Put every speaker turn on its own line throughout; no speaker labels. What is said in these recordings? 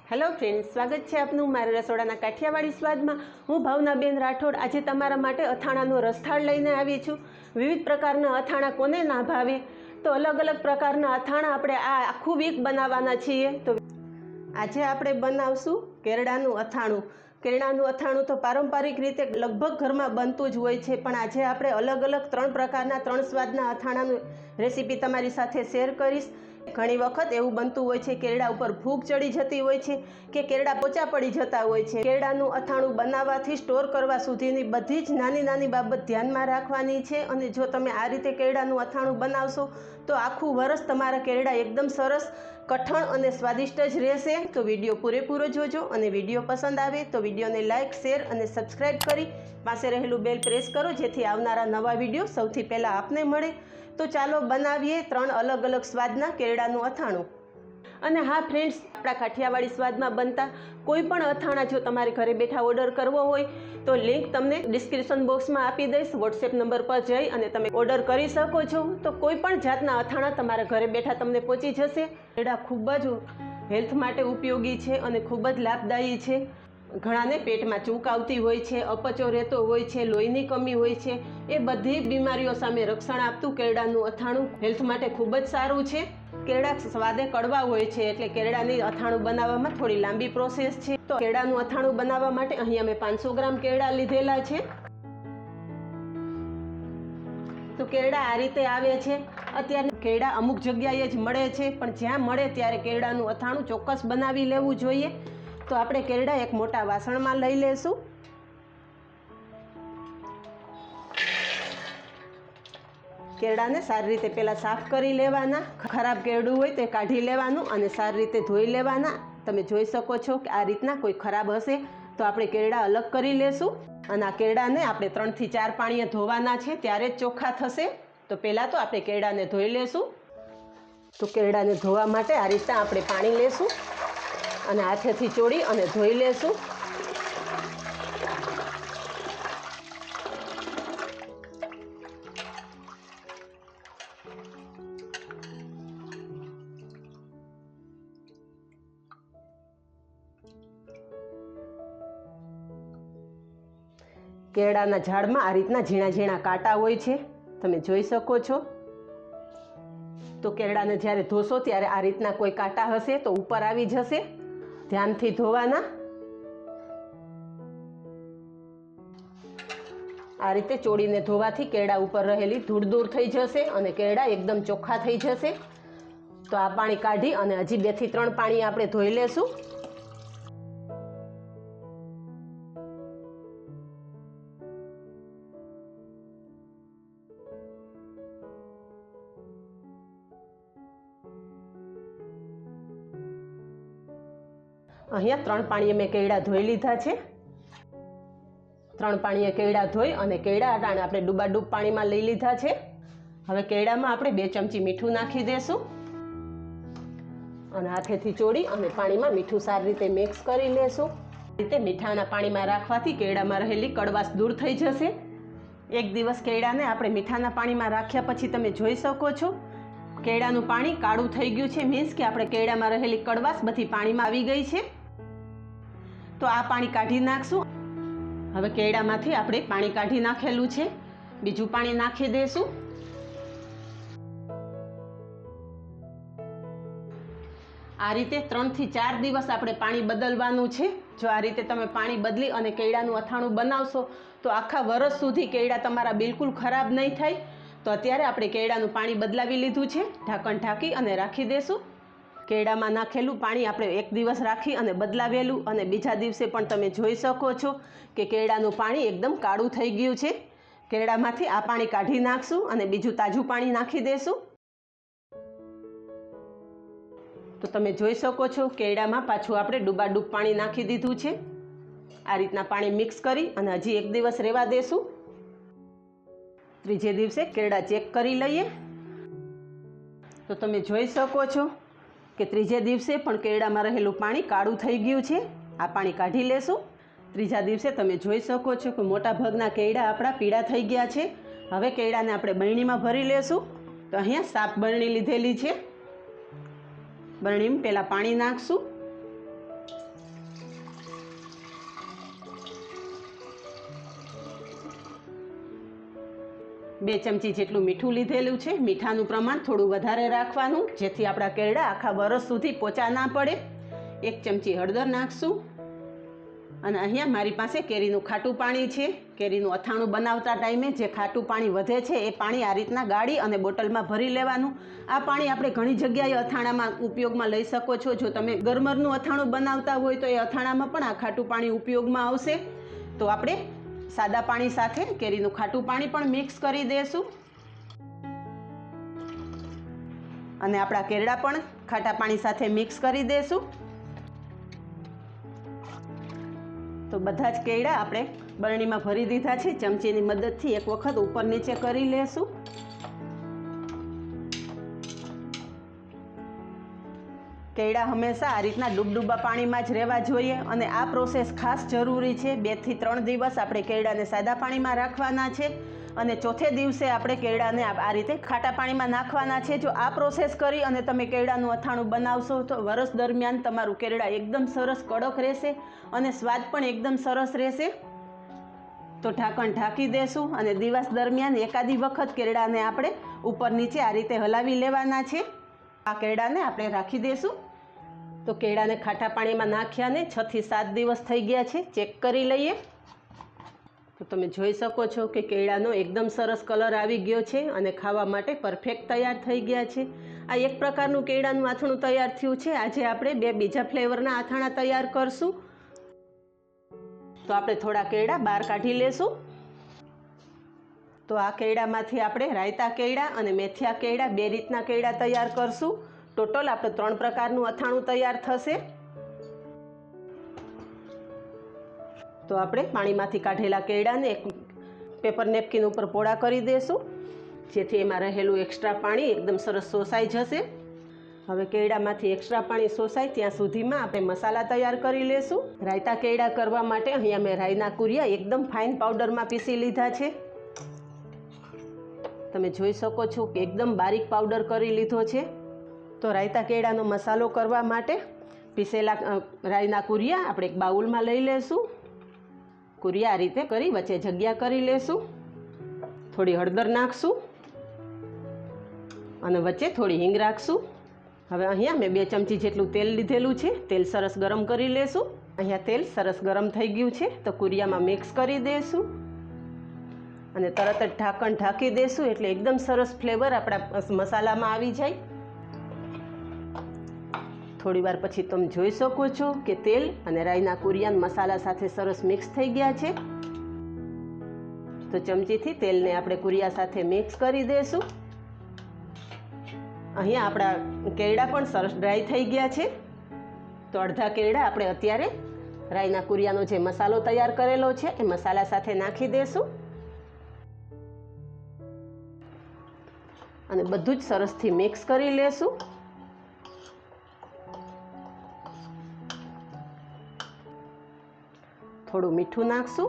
Hello friends, स्वागत है आपनु मारा रसोडाना काठियावाड़ी में। हूँ भावनाबेन राठोड आज तमारा माटे अथाणानो रसथाळ लईने आवी छुं। विविध प्रकारना अथाणा कोने ना भावे, तो अलग अलग प्रकारना अथाणा आपणे आ आखुं वीक बनाववाना छीए। तो आज आपणे बनावशुं केरडानुं अथाणुं। केरडानुं अथाणुं तो पारंपरिक रीते लगभग घर में बनतुं ज होय छे, पण आज आपणे अलग अलग 3 प्रकारना 3 स्वादना अथाणानुं रेसिपी तमारी साथे शेर करीश। घणी वखत एवं बनतुं होय छे, केरड़ा उपर फूग चढ़ी जती होय छे के केरड़ा पोचा पड़ी जता होय छे। केरडानुं अथाणुं बनाववाथी स्टोर करवा सुधीनी बधी ज नानी नानी बाबत ध्यानमां राखवानी छे। अने जो तमे आ रीते केरडानुं अथाणुं बनावशो तो आखुं वरस तमारा केरड़ा एकदम सरस कठण अने स्वादिष्ट ज रहेशे। तो विडियो पूरेपूरो जोजो अने विडियो पसंद आवे तो विडियोने लाइक, शेर अने सब्सक्राइब करी पासे रहेलुं बेल प्रेस करो, जेथी आवनारा नवा विडियो सौथी पहेला आपने मळे। तो चालो बनावीए 3 अलग अलग स्वादना केरडानुं अथाणुं। अने हाँ फ्रेंड्स, आपणा काठियावाड़ी स्वाद में बनता कोईपण अथाणा जो तमारे घरे बैठा ऑर्डर करवो होय तो लिंक तमने डिस्क्रिप्शन बॉक्स में आपी दईश। वॉट्सएप नंबर पर जई अने तमे ऑर्डर करी शको छो। तो कोईपण जातना अथाणा तमारे घरे बैठा तमने पहोंची जशे। केरड़ा खूब ज हेल्थ माटे उपयोगी छे अने खूब ज लाभदायी छे। घणाने पेटमां चूक आवती होय छे, अपचो रहेतो होय छे, लोहीनी कमी होय छे, ए बधी बीमारीओ सामे रक्षण आपतुं केरडानुं अथाणुं हेल्थ माटे खूब ज सारुं छे। केरड़ा स्वादे कड़वा होय छे एटले केरडानी अथाणुं बनाववामां थोड़ी लांबी प्रोसेस छे। तो केरडानुं अथाणुं बनाववा माटे अहीं अमे 500 ग्राम केरड़ा लीधेला छे। तो केरड़ा आ रीते आवे छे। अत्यारे केरड़ा अमुक जग्याए ज मळे छे, पण ज्यां मळे त्यारे केरडानुं अथाणुं चोक्कस बनावी लेवुं जोईए। तो आपणे केरड़ा एक मोटा वासणमां लई लेशुं। केरडाने सारी रीते पहेला साफ करी लेवाना। खराब केरडું होय ते काढी लेवानुं अने सारी रीते धोई लेवाना। तमे जोई शको छो के आ रीतना कोई खराब हशे तो आपणे केरડા अलग करी लेशुं। अने आ केरડાને આપણે 3 થી 4 પાણીએ ધોવાના છે, ત્યારે જ ચોખ્ખા થશે। તો પહેલાં તો આપણે કેરડાને ધોઈ લેશું। તો કેરડાને ધોવા માટે આ રીતના આપણે પાણી લેશું અને હાથેથી ચોળી અને ધોઈ લેશું। केरडाना झाड़मां आ रीतना झीणा झीणा कांटा होय छे, तमे जोई शको छो। तो केरडाने ज्यारे धोशो त्यारे आ रीतना कोई कांटा हशे तो ऊपर आवी जशे। ध्यानथी धोवाना। आ रीते चोळीने धोवाथी केरड़ा उपर रहेली धूळ दूर थई जशे अने केरड़ा एकदम चोख्खा थई जशे। तो आ पाणी काढी अने हजी 2 થી 3 पाणी आपणे धोई लेशुं। अहींया 3 पाणीए मैं केरड़ा धोई लीधा छे। 3 पाणीए केरड़ा धोई अने केरड़ा अटाणे आपणे डूबाडूब पाणीमां लई लीधा छे। हवे केरडामां आपणे 2 चमची मीठुं नाखी देशुं अने हाथेथी ચોળી अने पाणीमां मीठुं सारी रीते मिक्स करी लेशुं। रीते मीठाना पाणीमां राखवाथी केरडामां रहेली कड़वाश दूर थई जशे। एक दिवस केरडाने आपणे मीठाना पाणीमां राख्या पछी तमे जोई शको छो केरडानुं पाणी काळुं थई गयुं छे, मीन्स के आपणे केरडामां रहेली कड़वाश बधी पाणीमां आवी गई छे। तो आ पाणी काढी नाखशुं। हवे केरडामांथी आपणे पाणी काढी नाखेलुं छे, बीजुं पाणी नाखी देशुं। आ रीते 3 થી 4 दिवस आपणे पाणी बदलवानुं छे। जो आ रीते तमे पाणी बदली अने केरडानुं अथाणुं बनावशो तो आखा वरस सुधी केरड़ा तमारा बिलकुल खराब नहीं थाय। तो अत्यारे आपणे केरडानुं पाणी बदलावी लीधुं छे। ढांकण ढांकी अने राखी देशुं। केरडामां नाखेलुं पाणी आपणे 1 दिवस राखी अने बदलावेलुं अने बीजा दिवसे पण तमे जोई शको छो के केरडानुं पाणी एकदम काळुं थई गयुं छे। केरडामांथी आ पाणी काढी नाखशुं अने बीजुं ताजुं पाणी नाखी देशुं। तो तमे जोई शको छो केरडामां पाछुं आपणे डूबाडूब पाणी नाखी दीधुं छे। आ रीतना पाणी मिक्स करी अने हजी 1 दिवस रेवा देशुं। त्रीजे दिवसे केरड़ा चेक करी लईए। तो तमे जोई शको छो के त्रीजे दिवसे पण केरडामां रहेलुं पाणी काळुं थई गयुं छे। आ पाणी काढी लेशुं। त्रीजा दिवसे तमे जोई शको छो के मोटा भागना केरड़ा आपणा पीळा थई गया छे। हवे केरडाने आपणे बरણીमां भरी लेशुं। तो अहींया साफ बरणी लीधेली छे। बरणी में पहला पानी नाखशुं। 2 ચમચી જેટલું મીઠું લીધેલું છે. મીઠાનું પ્રમાણ થોડું વધારે રાખવાનું, જેથી આપણા કેરડા આખા વરસ સુધી પોચા ના પડે. 1 ચમચી હળદર નાખશું. અને અહીંયા મારી પાસે કેરીનું ખાટું પાણી છે. કેરીનું અથાણું બનાવતા ટાઈમે જે ખાટું પાણી વધે છે એ પાણી આ રીતના ગાળી અને બોટલમાં ભરી લેવાનું. આ પાણી આપણે ઘણી જગ્યાએ અથાણામાં ઉપયોગમાં લઈ શકો છો. જો તમે ગરમરનું અથાણું બનાવતા હોય તો એ અથાણામાં પણ આ ખાટું પાણી ઉપયોગમાં આવશે. તો આપણે સાદા પાણી સાથે કેરીનું ખાટું પાણી પણ મિક્સ કરી દઈશું. અને આપણા કેરડા પણ ખાટા પાણી સાથે મિક્સ કરી દઈશું. તો બધા જ કેળા આપણે બરણીમાં ભરી દીધા છે. ચમચીની મદદથી એક વખત ઉપર નીચે કરી લેશું. કેળા હંમેશા આ રીતના ડૂબડૂબા પાણીમાં જ રહેવા જોઈએ અને આ પ્રોસેસ ખાસ જરૂરી છે. 2 થી 3 દિવસ આપણે કેળાને સાદા પાણીમાં રાખવાના છે અને ચોથે દિવસે આપણે કેળાને આ રીતે ખાટા પાણીમાં નાખવાના છે. જો આ પ્રોસેસ કરી અને તમે કેળાનું અથાણું બનાવશો તો વરસ દરમિયાન તમારું કેળા એકદમ સરસ કડક રહેશે અને સ્વાદ પણ એકદમ સરસ રહેશે. તો ઢાંકણ ઢાંકી દેશું અને દિવસ દરમિયાન એકાદી વખત કેળાને આપણે ઉપર નીચે આ રીતે હલાવી લેવાના છે. આ કેળાને આપણે રાખી દઈશું. તો કેળાને ખાટા પાણીમાં નાખ્યાને 6 થી 7 દિવસ થઈ ગયા છે. ચેક કરી લઈએ. તો તમે જોઈ શકો છો કે કેળાનો એકદમ સરસ કલર આવી ગયો છે અને ખાવા માટે પરફેક્ટ તૈયાર થઈ ગયા છે. આ એક પ્રકારનું કેળાનું આથણું તૈયાર થયું છે. આજે આપણે 2 બીજા ફ્લેવરના આથાણા તૈયાર કરશું. તો આપણે થોડા કેળા બહાર કાઢી લેશું. તો આ કેળામાંથી આપણે રાયતા કેળા અને મેથિયા કેળા 2 રીતના કેળા તૈયાર કરશું. ટોટલ આપણે 3 પ્રકારનું અથાણું તૈયાર થશે. તો આપણે પાણીમાંથી કાઢેલા કેળાને એક પેપર નેપકિન ઉપર પોળા કરી દઈશું, જેથી એમાં રહેલું એક્સ્ટ્રા પાણી એકદમ સરસ શોષાઈ જશે. હવે કેળામાંથી એક્સ્ટ્રા પાણી શોષાય ત્યાં સુધીમાં આપણે મસાલા તૈયાર કરી લેશું. રાયતા કેળા કરવા માટે અહીંયા મેં રાઈના કુરિયા એકદમ ફાઇન પાવડરમાં પીસી લીધા છે. તમે જોઈ શકો છો કે એકદમ બારીક પાવડર કરી લીધો છે. તો રાયતા કેળાનો મસાલો કરવા માટે પીસેલા રાઈના કુરિયા આપણે એક બાઉલમાં લઈ લેશું. કુરિયા આ રીતે કરી વચ્ચે જગ્યા કરી લેશું. થોડી હળદર નાખશું અને વચ્ચે થોડી હિંગ રાખશું. હવે અહીંયા મેં 2 ચમચી જેટલું તેલ લીધેલું છે. તેલ સરસ ગરમ કરી લેશું. અહીંયા તેલ સરસ ગરમ થઈ ગયું છે તો કુરિયામાં મિક્સ કરી દઈશું અને તરત જ ઢાંકણ ઢાંકી દઈશું, એટલે એકદમ સરસ ફ્લેવર આપણા મસાલામાં આવી જાય. થોડી વાર પછી તમે જોઈ શકો છો કે તેલ અને રાઈના કુરિયાન મસાલા સાથે સરસ મિક્સ થઈ ગયા છે. તો ચમચીથી તેલને આપણે કુરિયા સાથે મિક્સ કરી દઈશું. અહીંયા આપણા કેળા પણ સરસ ડ્રાય થઈ ગયા છે. તો અડધા કેળા આપણે અત્યારે રાઈના કુરિયાનો જે મસાલો તૈયાર કરેલો છે એ મસાલા સાથે નાખી દઈશું અને બધું જ સરસથી મિક્સ કરી લેશું. થોડું મીઠું નાખશું.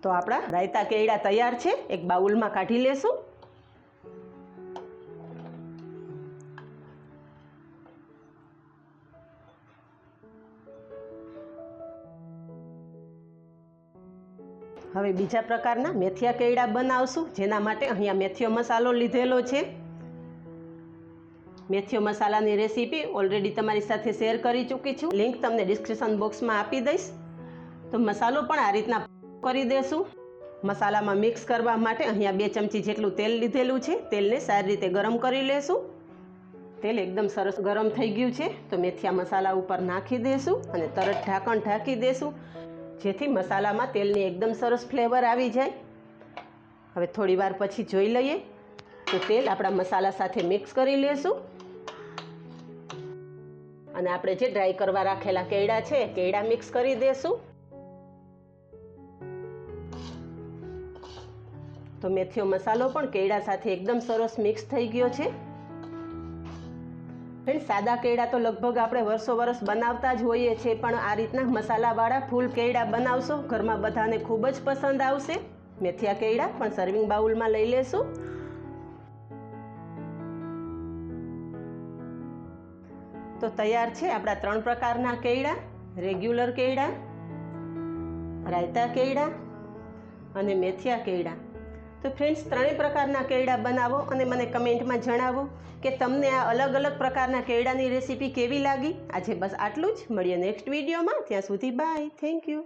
તો આપણા રાયતા કેળા તૈયાર છે. એક બાઉલમાં કાઢી લેશું. હવે બીજા પ્રકારના મેથિયા કેળા બનાવશું, જેના માટે અહીંયા મેથિયો મસાલો લીધેલો છે. મેથિયો મસાલાની રેસીપી ઓલરેડી તમારી સાથે શેર કરી ચૂકી છું. લિંક તમને ડિસ્ક્રિપ્શન બોક્સમાં આપી દઈશ. તો મસાલો પણ આ રીતના કરી દેશું. મસાલામાં મિક્સ કરવા માટે અહીંયા 2 ચમચી જેટલું તેલ લીધેલું છે. તેલને સારી રીતે ગરમ કરી લેશું. તેલ એકદમ સરસ ગરમ થઈ ગયું છે તો મેથિયા મસાલા ઉપર નાખી દેશું અને તરત ઢાંકણ ઢાંકી દેશું, જેથી મસાલામાં તેલની એકદમ સરસ ફ્લેવર આવી જાય. હવે થોડી વાર પછી જોઈ લઈએ તો તેલ આપણા મસાલા સાથે મિક્સ કરી લેશું અને આપણે જે ડ્રાય કરવા રાખેલા કેળા છે કેળા મિક્સ કરી દેશું. તો મેથિયો મસાલો પણ કેળા સાથે એકદમ સરસ મિક્સ થઈ ગયો છે. ફ્રેન્ડ, સાદા કેળા તો લગભગ આપણે વર્ષો વર્ષ બનાવતા જ હોઈએ છીએ, પણ આ રીતના મસાલાવાળા ફૂલ કેળા બનાવશો ઘરમાં બધાને ખૂબ જ પસંદ આવશે. મેથિયા કેળા પણ સર્વિંગ બાઉલમાં લઈ લેશું. તો તૈયાર છે આપણા 3 પ્રકારના કેળા, રેગ્યુલર કેળા, રાયતા કેળા અને મેથિયા કેળા. તો ફ્રેન્ડ્સ, 3 પ્રકારના કેળા બનાવો અને મને કમેન્ટમાં જણાવો કે તમને આ અલગ અલગ પ્રકારના કેળાની રેસીપી કેવી લાગી. આજે બસ આટલું જ. મળીએ નેક્સ્ટ વિડીયોમાં. ત્યાં સુધી બાય. Thank you.